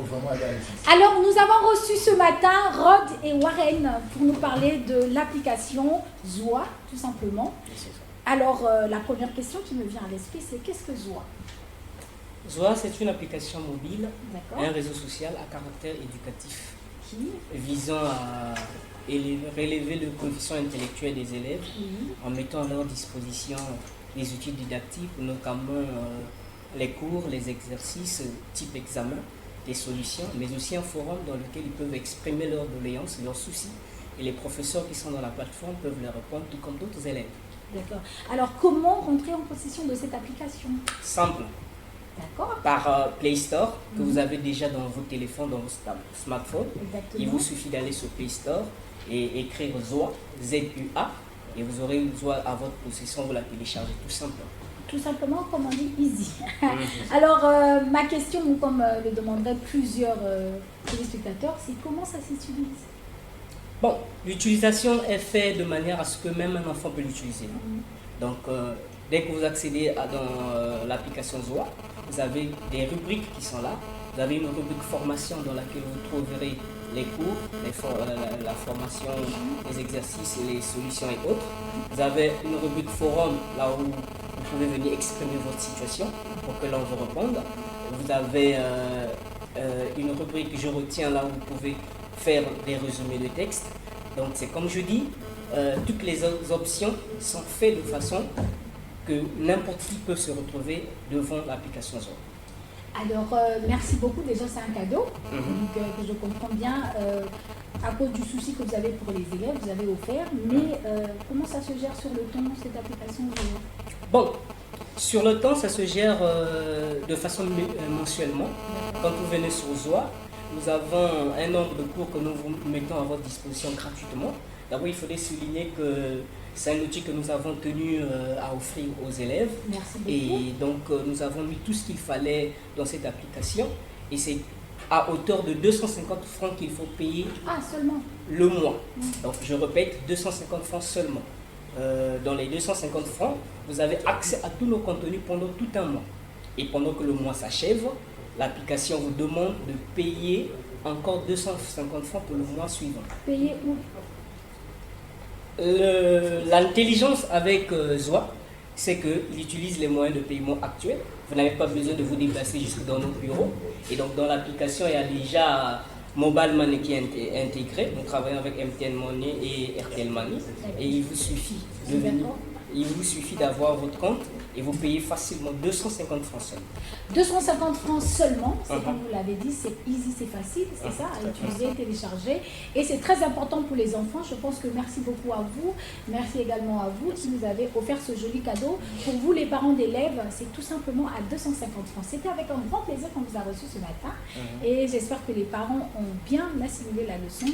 faut vraiment aller à l'essentiel. Alors, nous avons reçu ce matin Rod et Warren pour nous parler de l'application Zoa, tout simplement. Alors, la première question qui me vient à l'esprit, c'est qu'est-ce que Zoa? Zoa, c'est une application mobile, D'accord. un réseau social à caractère éducatif Qui? visant à relever le coefficient intellectuel des élèves en mettant à leur disposition des outils didactiques, notamment les cours, les exercices type examen, des solutions, mais aussi un forum dans lequel ils peuvent exprimer leurs doléances, leurs soucis, et les professeurs qui sont dans la plateforme peuvent leur répondre tout comme d'autres élèves. D'accord. Alors, comment rentrer en possession de cette application? Simple, D'accord. par Play Store, que vous avez déjà dans vos téléphones, dans vos smartphones. Exactement. Il vous suffit d'aller sur Play Store et écrire Zoa, Z-U-A, et vous aurez Zoa à votre possession, vous la téléchargez tout simplement. Tout simplement, comme on dit, easy. Alors, ma question, comme le demanderaient plusieurs téléspectateurs, c'est comment ça s'utilise? Bon, l'utilisation est faite de manière à ce que même un enfant peut l'utiliser. Donc, dès que vous accédez dans l'application Zoa, vous avez des rubriques qui sont là. Vous avez une rubrique formation dans laquelle vous trouverez les cours, la formation, les exercices, les solutions et autres. Vous avez une rubrique forum, là où vous pouvez venir exprimer votre situation pour que l'on vous réponde. Vous avez une rubrique je retiens, là où vous pouvez faire des résumés de texte. Donc c'est comme je dis, toutes les options sont faites de façon que n'importe qui peut se retrouver devant l'application Zoa. Alors, merci beaucoup. Déjà, c'est un cadeau. Donc, que je comprends bien, à cause du souci que vous avez pour les élèves, vous avez offert. Mais comment ça se gère sur le temps, cette application? Bon, sur le temps, ça se gère de façon mensuellement. Quand vous venez sur Zoa, nous avons un nombre de cours que nous vous mettons à votre disposition gratuitement. D'abord, il faudrait souligner que c'est un outil que nous avons tenu à offrir aux élèves. Merci beaucoup. Et donc, nous avons mis tout ce qu'il fallait dans cette application. Et c'est à hauteur de 250 francs qu'il faut payer Seulement le mois. Donc, je répète, 250 francs seulement. Dans les 250 francs, vous avez accès à tous nos contenus pendant tout un mois. Et pendant que le mois s'achève, l'application vous demande de payer encore 250 francs pour le mois suivant. payer où? L'intelligence avec Zoa, c'est qu'il utilise les moyens de paiement actuels. Vous n'avez pas besoin de vous déplacer jusque dans nos bureaux. Et donc dans l'application, il y a déjà Mobile Money qui est intégré. Nous travaillons avec MTN Money et RTL Money. Et il vous suffit de venir. Il vous suffit d'avoir votre compte et vous payez facilement 250 francs seulement. 250 francs seulement, c'est comme vous l'avez dit, c'est easy, c'est facile, c'est ça, à utiliser, télécharger. Et c'est très important pour les enfants. Je pense que merci beaucoup à vous. Merci également à vous qui nous avez offert ce joli cadeau. Pour vous, les parents d'élèves, c'est tout simplement à 250 francs. C'était avec un grand plaisir qu'on vous a reçu ce matin. Et j'espère que les parents ont bien assimilé la leçon.